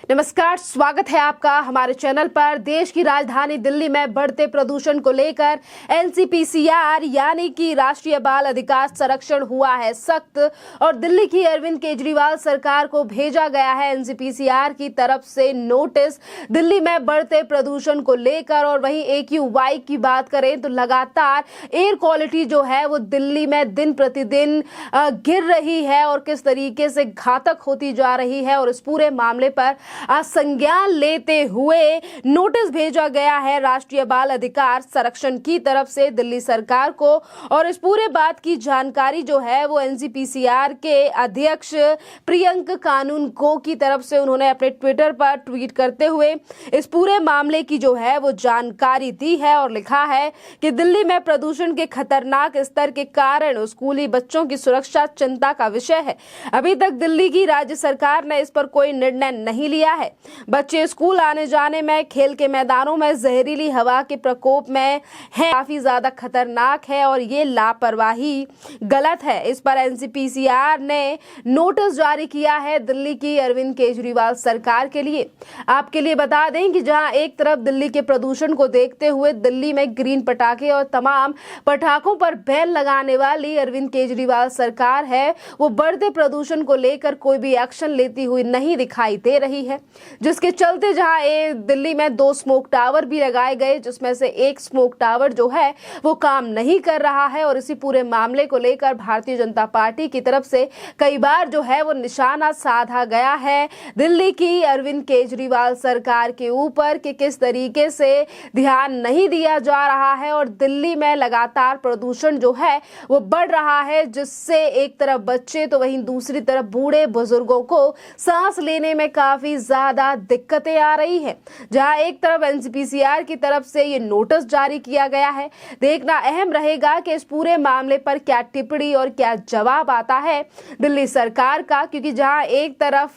नमस्कार, स्वागत है आपका हमारे चैनल पर। देश की राजधानी दिल्ली में बढ़ते प्रदूषण को लेकर एनसीपीसीआर यानी कि राष्ट्रीय बाल अधिकार संरक्षण हुआ है सख्त और दिल्ली की अरविंद केजरीवाल सरकार को भेजा गया है एनसीपीसीआर की तरफ से नोटिस दिल्ली में बढ़ते प्रदूषण को लेकर। और वहीं AQI की बात करें तो लगातार एयर क्वालिटी जो है वो दिल्ली में दिन प्रतिदिन गिर रही है और किस तरीके से घातक होती जा रही है, और इस पूरे मामले पर संज्ञान लेते हुए नोटिस भेजा गया है राष्ट्रीय बाल अधिकार संरक्षण की तरफ से दिल्ली सरकार को। और इस पूरे बात की जानकारी जो है वो एनसीपीसीआर के अध्यक्ष प्रियंक कानूनगो की तरफ से उन्होंने अपने ट्विटर पर ट्वीट करते हुए इस पूरे मामले की जो है वो जानकारी दी है और लिखा है कि दिल्ली में प्रदूषण के खतरनाक स्तर के कारण स्कूली बच्चों की सुरक्षा चिंता का विषय है। अभी तक दिल्ली की राज्य सरकार ने इस पर कोई निर्णय नहीं लिया है। बच्चे स्कूल आने जाने में, खेल के मैदानों में जहरीली हवा के प्रकोप में हैं, काफी ज्यादा खतरनाक है और ये लापरवाही गलत है। इस पर एनसीपीसीआर ने नोटिस जारी किया है दिल्ली की अरविंद केजरीवाल सरकार के लिए। आपके लिए बता दें कि जहां एक तरफ दिल्ली के प्रदूषण को देखते हुए दिल्ली में ग्रीन पटाखे और तमाम पटाखों पर बैन लगाने वाली अरविंद केजरीवाल सरकार है, वो बढ़ते प्रदूषण को लेकर कोई भी एक्शन लेती हुई नहीं दिखाई दे रही है, जिसके चलते जहां दिल्ली में 2 स्मोक टावर भी लगाए गए, जिसमें से एक स्मोक टावर जो है वो काम नहीं कर रहा है। और इसी पूरे मामले को लेकर भारतीय जनता पार्टी की तरफ से कई बार जो है वो निशाना साधा गया है दिल्ली की अरविंद केजरीवाल सरकार के ऊपर कि किस तरीके से ध्यान नहीं दिया जा रहा है और दिल्ली में लगातार प्रदूषण जो है वो बढ़ रहा है, जिससे एक तरफ बच्चे तो वहीं दूसरी तरफ बूढ़े बुजुर्गों को सांस लेने में काफी ज्यादा दिक्कतें आ रही है। जहां एक तरफ एनसीपीसीआर की तरफ से ये नोटिस जारी किया गया है, देखना अहम रहेगा कि इस पूरे मामले पर क्या टिप्पणी और क्या जवाब आता है दिल्ली सरकार का, क्योंकि जहां एक तरफ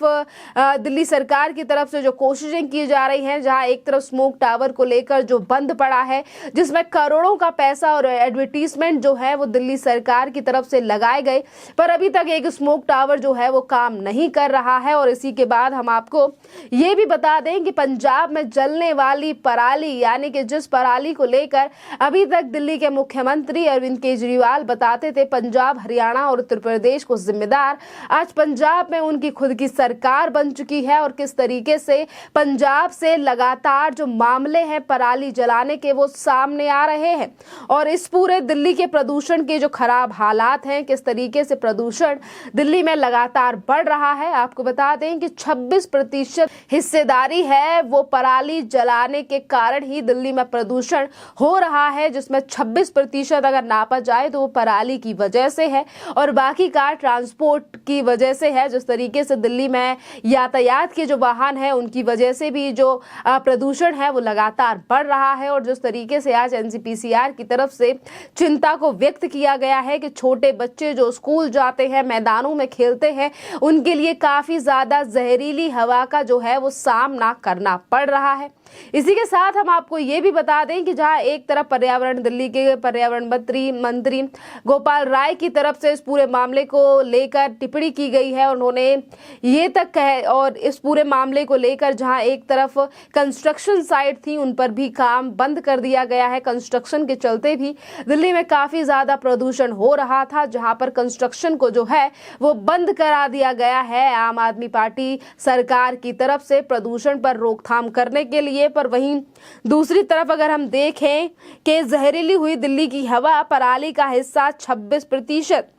दिल्ली सरकार की तरफ से जो कोशिशें की जा रही हैं, जहां एक तरफ स्मोक टावर को लेकर जो बंद पड़ा है जिसमें करोड़ों का पैसा और एडवर्टीजमेंट जो है वो दिल्ली सरकार की तरफ से लगाए गए, पर अभी तक एक स्मोक टावर जो है वो काम नहीं कर रहा है। और इसी के बाद हम आपको ये भी बता दें कि पंजाब में जलने वाली पराली यानी कि जिस पराली को लेकर अभी तक दिल्ली के मुख्यमंत्री अरविंद केजरीवाल बताते थे पंजाब, हरियाणा और उत्तर प्रदेश को जिम्मेदार, आज पंजाब में उनकी खुद की सरकार बन चुकी है। और किस तरीके से पंजाब से लगातार जो मामले हैं पराली जलाने के वो सामने आ रहे हैं और इस पूरे दिल्ली के प्रदूषण के जो खराब हालात हैं, किस तरीके से प्रदूषण दिल्ली में लगातार बढ़ रहा है। आपको बता दें कि 26% हिस्सेदारी है वो पराली जलाने के कारण ही दिल्ली में प्रदूषण हो रहा है, जिसमें 26% अगर नापा जाए तो वो पराली की वजह से है और बाकी का ट्रांसपोर्ट की वजह से है। जिस तरीके से दिल्ली में यातायात के जो वाहन है उनकी वजह से भी जो प्रदूषण है वो लगातार बढ़ रहा है। और जिस तरीके से आज एनसीपीसीआर की तरफ से चिंता को व्यक्त किया गया है कि छोटे बच्चे जो स्कूल जाते हैं, मैदानों में खेलते हैं, उनके लिए काफी ज्यादा जहरीली हवा का जो है वो सामना करना पड़ रहा है। इसी के साथ हम आपको ये भी बता दें कि जहां एक तरफ पर्यावरण, दिल्ली के पर्यावरण मंत्री गोपाल राय की तरफ से इस पूरे मामले को लेकर टिप्पणी की गई है, उन्होंने ये तक कहे और इस पूरे मामले को लेकर जहां एक तरफ कंस्ट्रक्शन साइट थी उन पर भी काम बंद कर दिया गया है। कंस्ट्रक्शन के चलते भी दिल्ली में काफी ज्यादा प्रदूषण हो रहा था, जहां पर कंस्ट्रक्शन को जो है वो बंद करा दिया गया है आम आदमी पार्टी सरकार की तरफ से प्रदूषण पर रोकथाम करने के लिए। पर वहीं दूसरी तरफ अगर हम देखें कि जहरीली हुई दिल्ली की हवा पराली का हिस्सा 26%।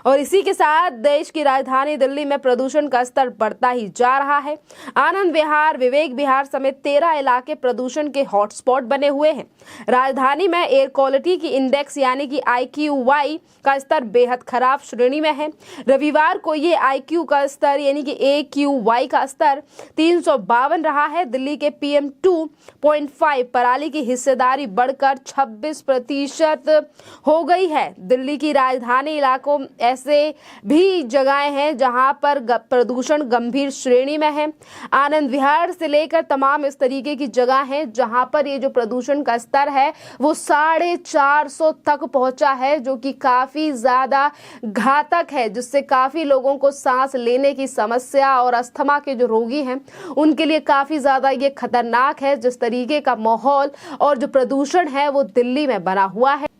और इसी के साथ देश की राजधानी दिल्ली में प्रदूषण का स्तर बढ़ता ही जा रहा है। आनंद विहार, विवेक विहार समेत 13 इलाके प्रदूषण के हॉटस्पॉट बने हुए हैं। राजधानी में एयर क्वालिटी की इंडेक्स यानी कि IQI का स्तर बेहद खराब श्रेणी में है। रविवार को ये IQ का स्तर यानी कि AQI का स्तर 352 रहा है। दिल्ली के PM 2.5 पराली की हिस्सेदारी बढ़कर 26% हो गई है। दिल्ली की राजधानी इलाकों ऐसे भी जगहें हैं जहां पर प्रदूषण गंभीर श्रेणी में है। आनंद विहार से लेकर तमाम इस तरीके की जगह हैं जहां पर ये जो प्रदूषण का स्तर है वो 450 तक पहुंचा है, जो कि काफी ज्यादा घातक है, जिससे काफी लोगों को सांस लेने की समस्या और अस्थमा के जो रोगी हैं उनके लिए काफी ज्यादा ये खतरनाक है जिस तरीके का माहौल और जो प्रदूषण है वो दिल्ली में बना हुआ है।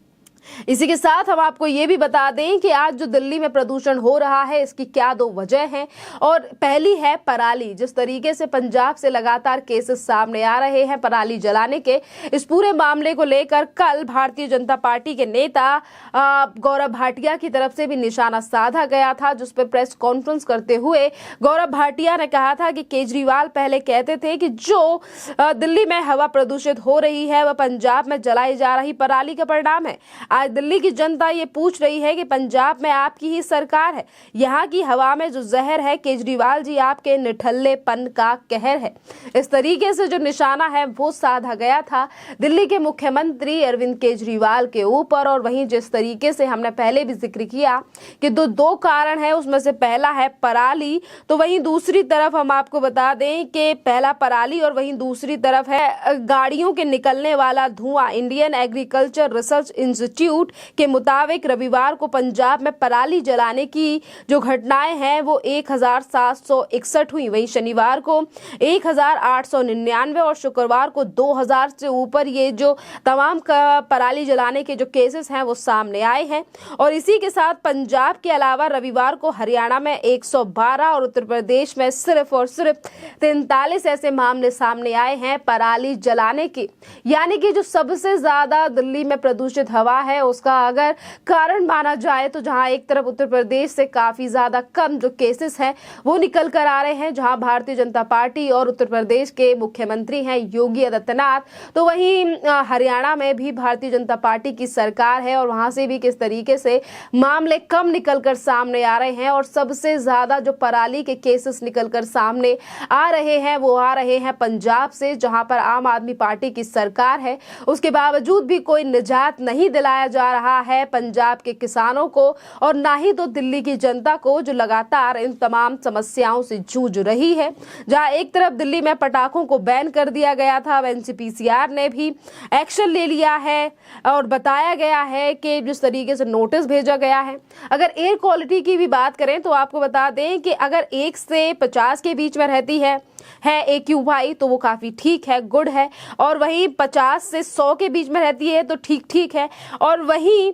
इसी के साथ हम आपको ये भी बता दें कि आज जो दिल्ली में प्रदूषण हो रहा है इसकी क्या दो वजह हैं। और पहली है पराली। जिस तरीके से पंजाब से लगातार केसेस सामने आ रहे हैं पराली जलाने के, इस पूरे मामले को लेकर कल भारतीय जनता पार्टी के नेता गौरव भाटिया की तरफ से भी निशाना साधा गया था, जिस पर प्रेस कॉन्फ्रेंस करते हुए गौरव भाटिया ने कहा था कि केजरीवाल पहले कहते थे कि जो दिल्ली में हवा प्रदूषित हो रही है वह पंजाब में जलाई जा रही पराली का परिणाम है। आज दिल्ली की जनता ये पूछ रही है कि पंजाब में आपकी ही सरकार है, यहाँ की हवा में जो जहर है केजरीवाल जी आपके निठल्लेपन का कहर है। इस तरीके से जो निशाना है वो साधा गया था दिल्ली के मुख्यमंत्री अरविंद केजरीवाल के ऊपर। और वहीं जिस तरीके से हमने पहले भी जिक्र किया कि दो कारण है, उसमें से पहला है पराली, तो वहीं दूसरी तरफ हम आपको बता दें कि पहला पराली और वहीं दूसरी तरफ है गाड़ियों के निकलने वाला धुआं। इंडियन एग्रीकल्चर रिसर्च इंस्टीट्यूट के मुताबिक रविवार को पंजाब में पराली जलाने की जो घटनाएं हैं वो 1761 हुई। वहीं शनिवार को 1899 और शुक्रवार को 2000 से ऊपर ये जो तमाम पराली जलाने के जो केसेस हैं वो सामने आए हैं। और इसी के साथ पंजाब के अलावा रविवार को हरियाणा में 112 और उत्तर प्रदेश में सिर्फ और सिर्फ 43 ऐसे मामले सामने आए हैं पराली जलाने के। यानी कि जो सबसे ज्यादा दिल्ली में प्रदूषित हवा है उसका अगर कारण माना जाए तो जहां एक तरफ उत्तर प्रदेश से काफी ज्यादा कम जो केसेस हैं वो निकल कर आ रहे हैं, जहां भारतीय जनता पार्टी और उत्तर प्रदेश के मुख्यमंत्री हैं योगी आदित्यनाथ, तो वहीं हरियाणा में भी भारतीय जनता पार्टी की सरकार है और वहां से भी किस तरीके से मामले कम निकल कर सामने आ रहे हैं। और सबसे ज्यादा जो पराली के केसेस निकल कर सामने आ रहे हैं वो आ रहे हैं पंजाब से, जहां पर आम आदमी पार्टी की सरकार है। उसके बावजूद भी कोई निजात नहीं दिलाया जा रहा है पंजाब के किसानों को और ना ही तो दिल्ली की जनता को, जो लगातार इन तमाम समस्याओं से जूझ रही है। जहां एक तरफ दिल्ली में पटाखों को बैन कर दिया गया था, एनसीपीसीआर ने भी एक्शन ले लिया है और बताया गया है कि जिस तरीके से नोटिस भेजा गया है। अगर एयर क्वालिटी की भी बात करें तो आपको बता दें कि अगर 1 से 50 के बीच में रहती है AQI तो वो काफी ठीक है, गुड है। और वहीं 50 से 100 के बीच में रहती है तो ठीक है। और वहीं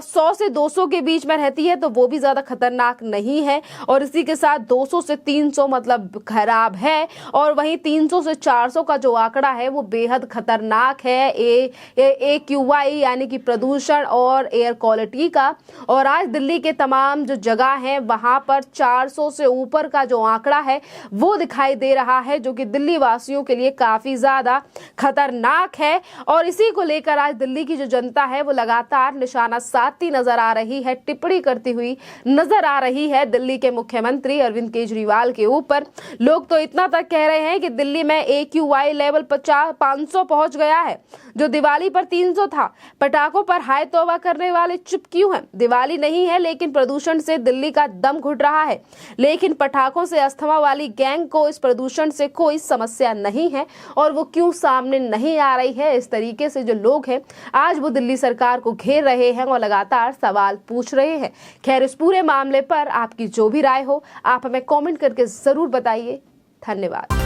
100 से 200 के बीच में रहती है तो वो भी ज्यादा खतरनाक नहीं है। और इसी के साथ 200 से 300 मतलब खराब है। और वहीं 300 से 400 का जो आंकड़ा है वो बेहद खतरनाक है AQI यानी कि प्रदूषण और एयर क्वालिटी का। और आज दिल्ली के तमाम जो जगह है वहां पर 400 से ऊपर का जो आंकड़ा है वो दिखाई दे रहा है, जो कि दिल्ली वासियों के लिए काफी ज्यादा खतरनाक है। और इसी को लेकर आज दिल्ली की जो जनता है वो लगातार निशाना साधती नजर आ रही है, टिप्पणी करती हुई नजर आ रही है दिल्ली के मुख्यमंत्री अरविंद केजरीवाल के ऊपर। लोग तो इतना तक कह रहे हैं कि दिल्ली में AQI लेवल 500 पहुंच गया है, जो दिवाली पर 300 था। पटाखों पर हाय तौबा करने वाले चुप क्यों हैं? दिवाली नहीं है लेकिन प्रदूषण से दिल्ली का दम घुट रहा है, लेकिन पटाखों से अस्थमा वाली गैंग को इस प्रदूषण से कोई समस्या नहीं है और वो क्यों सामने नहीं आ रही है। इस तरीके से जो लोग हैं आज वो दिल्ली सरकार को घेर रहे हैं और लगातार सवाल पूछ रहे हैं। खैर, इस पूरे मामले पर आपकी जो भी राय हो आप हमें कमेंट करके जरूर बताइए। धन्यवाद।